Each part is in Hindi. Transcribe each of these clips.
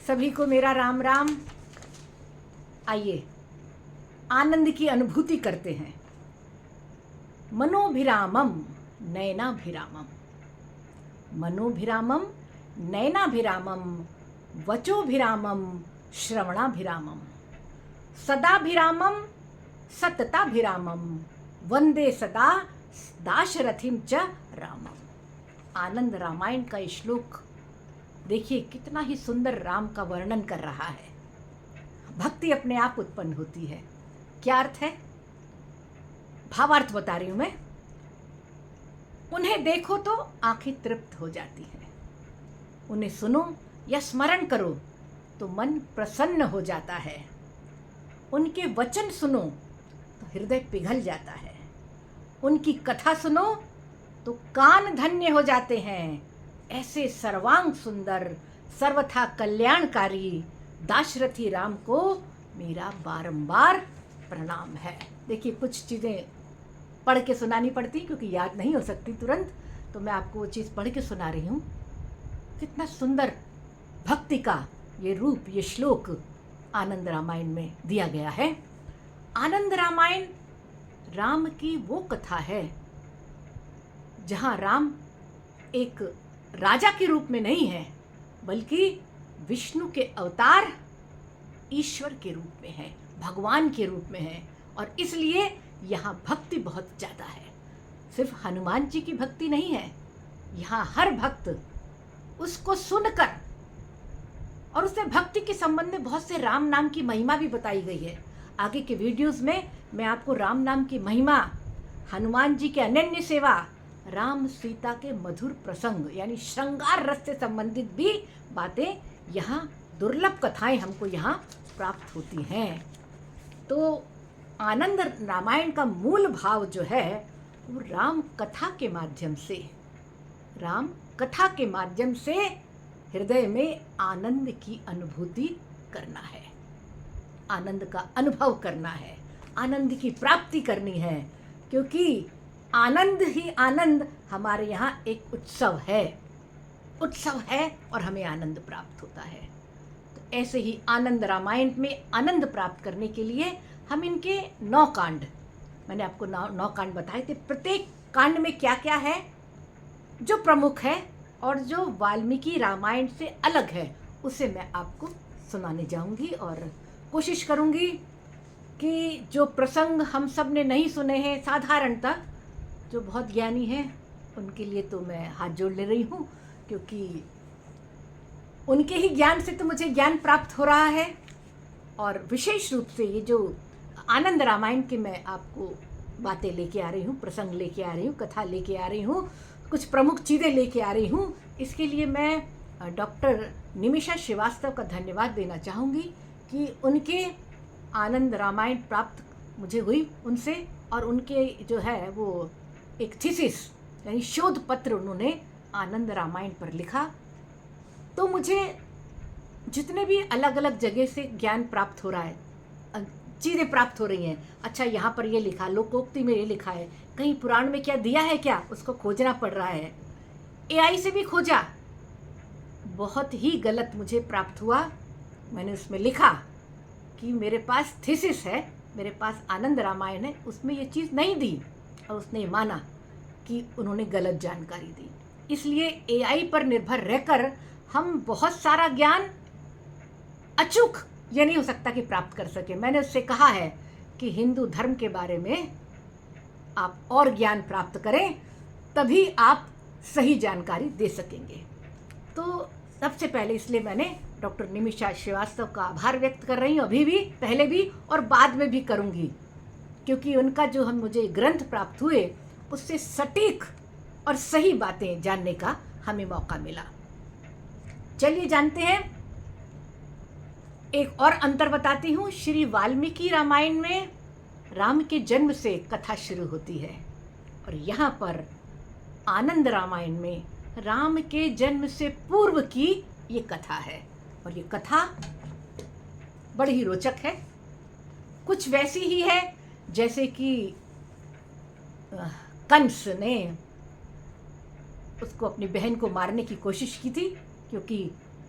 सभी को मेरा राम राम। आइए आनंद की अनुभूति करते हैं। मनोभिरामम नयनाभिरामम, मनोभिरामम नयनाभिरामम, वचोभिरामम श्रवणाभिरामम, सदाभिरामम सतताभिरामम, वंदे सदा दाशरथिम च रामम। आनंद रामायण का ये श्लोक देखिए कितना ही सुंदर राम का वर्णन कर रहा है। भक्ति अपने आप उत्पन्न होती है। क्या अर्थ है? भावार्थ बता रही हूं मैं। उन्हें देखो तो आंखें तृप्त हो जाती हैं, उन्हें सुनो या स्मरण करो तो मन प्रसन्न हो जाता है, उनके वचन सुनो तो हृदय पिघल जाता है, उनकी कथा सुनो तो कान धन्य हो जाते हैं। ऐसे सर्वांग सुंदर सर्वथा कल्याणकारी दाशरथी राम को मेरा बारंबार प्रणाम है। देखिए कुछ चीज़ें पढ़ के सुनानी पड़ती क्योंकि याद नहीं हो सकती तुरंत, तो मैं आपको वो चीज़ पढ़ के सुना रही हूँ। कितना सुंदर भक्ति का ये रूप, ये श्लोक आनंद रामायण में दिया गया है। आनंद रामायण राम की वो कथा है जहाँ राम एक राजा के रूप में नहीं है, बल्कि विष्णु के अवतार ईश्वर के रूप में है, भगवान के रूप में है। और इसलिए यहाँ भक्ति बहुत ज़्यादा है। सिर्फ हनुमान जी की भक्ति नहीं है, यहाँ हर भक्त उसको सुनकर, और उसमें भक्ति के संबंध में बहुत से राम नाम की महिमा भी बताई गई है। आगे के वीडियोस में मैं आपको राम नाम की महिमा, हनुमान जी के अनन्य सेवा, राम सीता के मधुर प्रसंग यानी श्रृंगार रस से संबंधित भी बातें, यहाँ दुर्लभ कथाएं हमको यहाँ प्राप्त होती हैं। तो आनंद रामायण का मूल भाव जो है वो राम कथा के माध्यम से, राम कथा के माध्यम से हृदय में आनंद की अनुभूति करना है, आनंद का अनुभव करना है, आनंद की प्राप्ति करनी है। क्योंकि आनंद ही आनंद हमारे यहाँ एक उत्सव है, उत्सव है और हमें आनंद प्राप्त होता है। तो ऐसे ही आनंद रामायण में आनंद प्राप्त करने के लिए हम इनके 9 कांड, मैंने आपको 9 कांड बताए थे। प्रत्येक कांड में क्या क्या है जो प्रमुख है और जो वाल्मीकि रामायण से अलग है, उसे मैं आपको सुनाने जाऊंगी और कोशिश करूंगी कि जो प्रसंग हम सब ने नहीं सुने हैं, साधारणतः जो बहुत ज्ञानी हैं उनके लिए तो मैं हाथ जोड़ ले रही हूँ, क्योंकि उनके ही ज्ञान से तो मुझे ज्ञान प्राप्त हो रहा है। और विशेष रूप से ये जो आनंद रामायण की मैं आपको बातें लेके आ रही हूँ, प्रसंग लेके आ रही हूँ, कथा लेके आ रही हूँ, कुछ प्रमुख चीज़ें लेके आ रही हूँ, इसके लिए मैं डॉक्टर निमिषा श्रीवास्तव का धन्यवाद देना चाहूँगी कि उनके आनंद रामायण प्राप्त मुझे हुई उनसे, और उनके जो है वो एक थीसिस यानी शोध पत्र उन्होंने आनंद रामायण पर लिखा। तो मुझे जितने भी अलग अलग जगह से ज्ञान प्राप्त हो रहा है, चीज़ें प्राप्त हो रही हैं, अच्छा यहाँ पर ये लिखा, लोकोक्ति में ये लिखा है, कहीं पुराण में क्या दिया है क्या, उसको खोजना पड़ रहा है। AI से भी खोजा, बहुत ही गलत मुझे प्राप्त हुआ। मैंने उसमें लिखा कि मेरे पास थीसिस है, मेरे पास आनंद रामायण है, उसमें ये चीज़ नहीं दी, और उसने माना कि उन्होंने गलत जानकारी दी। इसलिए AI पर निर्भर रहकर हम बहुत सारा ज्ञान अचूक ये नहीं हो सकता कि प्राप्त कर सके। मैंने उससे कहा है कि हिंदू धर्म के बारे में आप और ज्ञान प्राप्त करें, तभी आप सही जानकारी दे सकेंगे। तो सबसे पहले इसलिए मैंने डॉक्टर निमिषा श्रीवास्तव का आभार व्यक्त कर रही हूँ, अभी भी, पहले भी और बाद में भी करूँगी, क्योंकि उनका जो मुझे ग्रंथ प्राप्त हुए उससे सटीक और सही बातें जानने का हमें मौका मिला। चलिए जानते हैं। एक और अंतर बताती हूँ। श्री वाल्मीकि रामायण में राम के जन्म से कथा शुरू होती है, और यहाँ पर आनंद रामायण में राम के जन्म से पूर्व की ये कथा है। और ये कथा बड़ी ही रोचक है, कुछ वैसी ही है जैसे कि कंस ने उसको अपनी बहन को मारने की कोशिश की थी, क्योंकि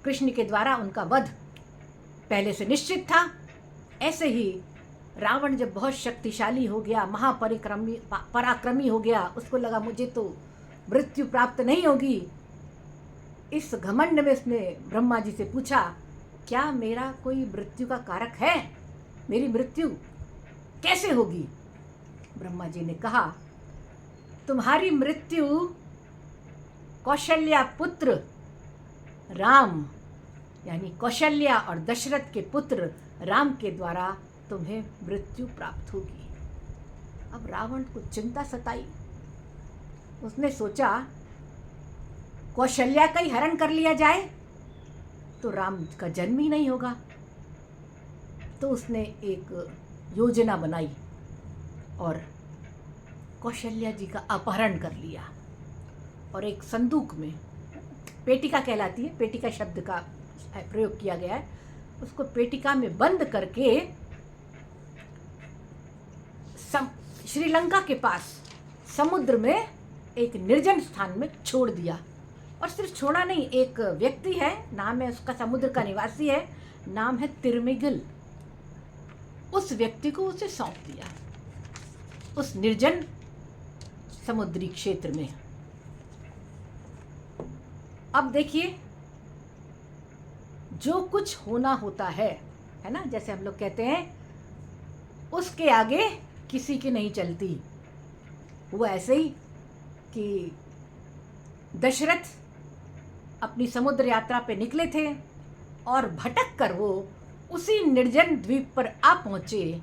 कृष्ण के द्वारा उनका वध पहले से निश्चित था। ऐसे ही रावण जब बहुत शक्तिशाली हो गया, पराक्रमी हो गया, उसको लगा मुझे तो मृत्यु प्राप्त नहीं होगी। इस घमंड में उसने ब्रह्मा जी से पूछा, क्या मेरा कोई मृत्यु का कारक है? मेरी मृत्यु कैसे होगी? ब्रह्मा जी ने कहा, तुम्हारी मृत्यु कौशल्या पुत्र राम, यानी कौशल्या और दशरथ के पुत्र राम के द्वारा तुम्हें मृत्यु प्राप्त होगी। अब रावण को चिंता सताई। उसने सोचा कौशल्या का ही हरण कर लिया जाए तो राम का जन्म ही नहीं होगा। तो उसने एक योजना बनाई और कौशल्या जी का अपहरण कर लिया और एक संदूक में, पेटिका कहलाती है, पेटिका शब्द का प्रयोग किया गया है, उसको पेटिका में बंद करके श्रीलंका के पास समुद्र में एक निर्जन स्थान में छोड़ दिया। और सिर्फ छोड़ा नहीं, एक व्यक्ति है, नाम है उसका, समुद्र का निवासी है, नाम है तिरमिगिल, उस व्यक्ति को उसे सौंप दिया उस निर्जन समुद्री क्षेत्र में। अब देखिए, जो कुछ होना होता है ना, जैसे हम लोग कहते हैं उसके आगे किसी की नहीं चलती। वो ऐसे ही कि दशरथ अपनी समुद्र यात्रा पे निकले थे और भटक कर वो उसी निर्जन द्वीप पर आ पहुंचे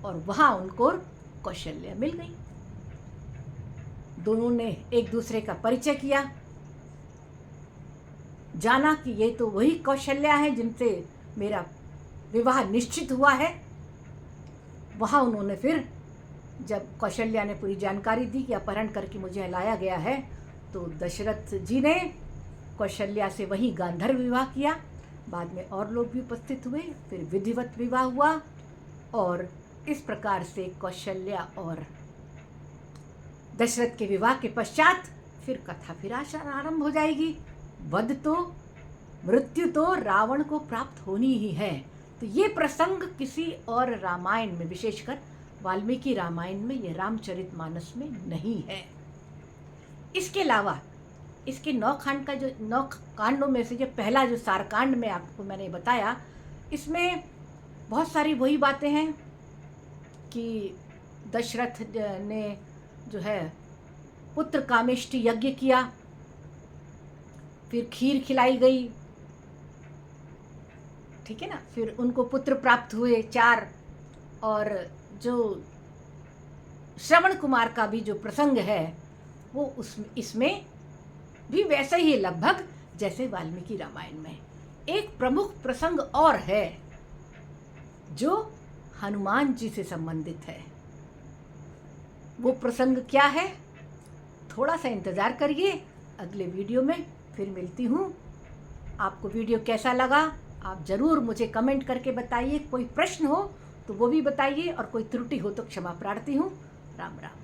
और वहां उनको कौशल्या मिल गई। दोनों ने एक दूसरे का परिचय किया, जाना कि ये तो वही कौशल्या है जिनसे मेरा विवाह निश्चित हुआ है। वहां उन्होंने फिर, जब कौशल्या ने पूरी जानकारी दी कि अपहरण करके मुझे लाया गया है, तो दशरथ जी ने कौशल्या से वहीं गांधर्व विवाह किया। बाद में और लोग भी उपस्थित हुए, फिर विधिवत विवाह हुआ और इस प्रकार से कौशल्या और दशरथ के विवाह के पश्चात फिर कथा फिर आरंभ हो जाएगी। वध तो, मृत्यु तो रावण को प्राप्त होनी ही है। तो ये प्रसंग किसी और रामायण में, विशेषकर वाल्मीकि रामायण में, ये रामचरितमानस में नहीं है। इसके अलावा इसके 9 खंड का, जो 9 कांडों में से जो पहला जो सारकांड में आपको मैंने बताया, इसमें बहुत सारी वही बातें हैं कि दशरथ ने जो है पुत्र कामेष्टि यज्ञ किया, फिर खीर खिलाई गई, ठीक है ना, फिर उनको पुत्र प्राप्त हुए 4, और जो श्रवण कुमार का भी जो प्रसंग है वो इसमें भी वैसे ही लगभग जैसे वाल्मीकि रामायण में। एक प्रमुख प्रसंग और है जो हनुमान जी से संबंधित है। वो प्रसंग क्या है? थोड़ा सा इंतज़ार करिए, अगले वीडियो में फिर मिलती हूँ। आपको वीडियो कैसा लगा आप ज़रूर मुझे कमेंट करके बताइए। कोई प्रश्न हो तो वो भी बताइए और कोई त्रुटि हो तो क्षमा प्रार्थी हूँ। राम राम।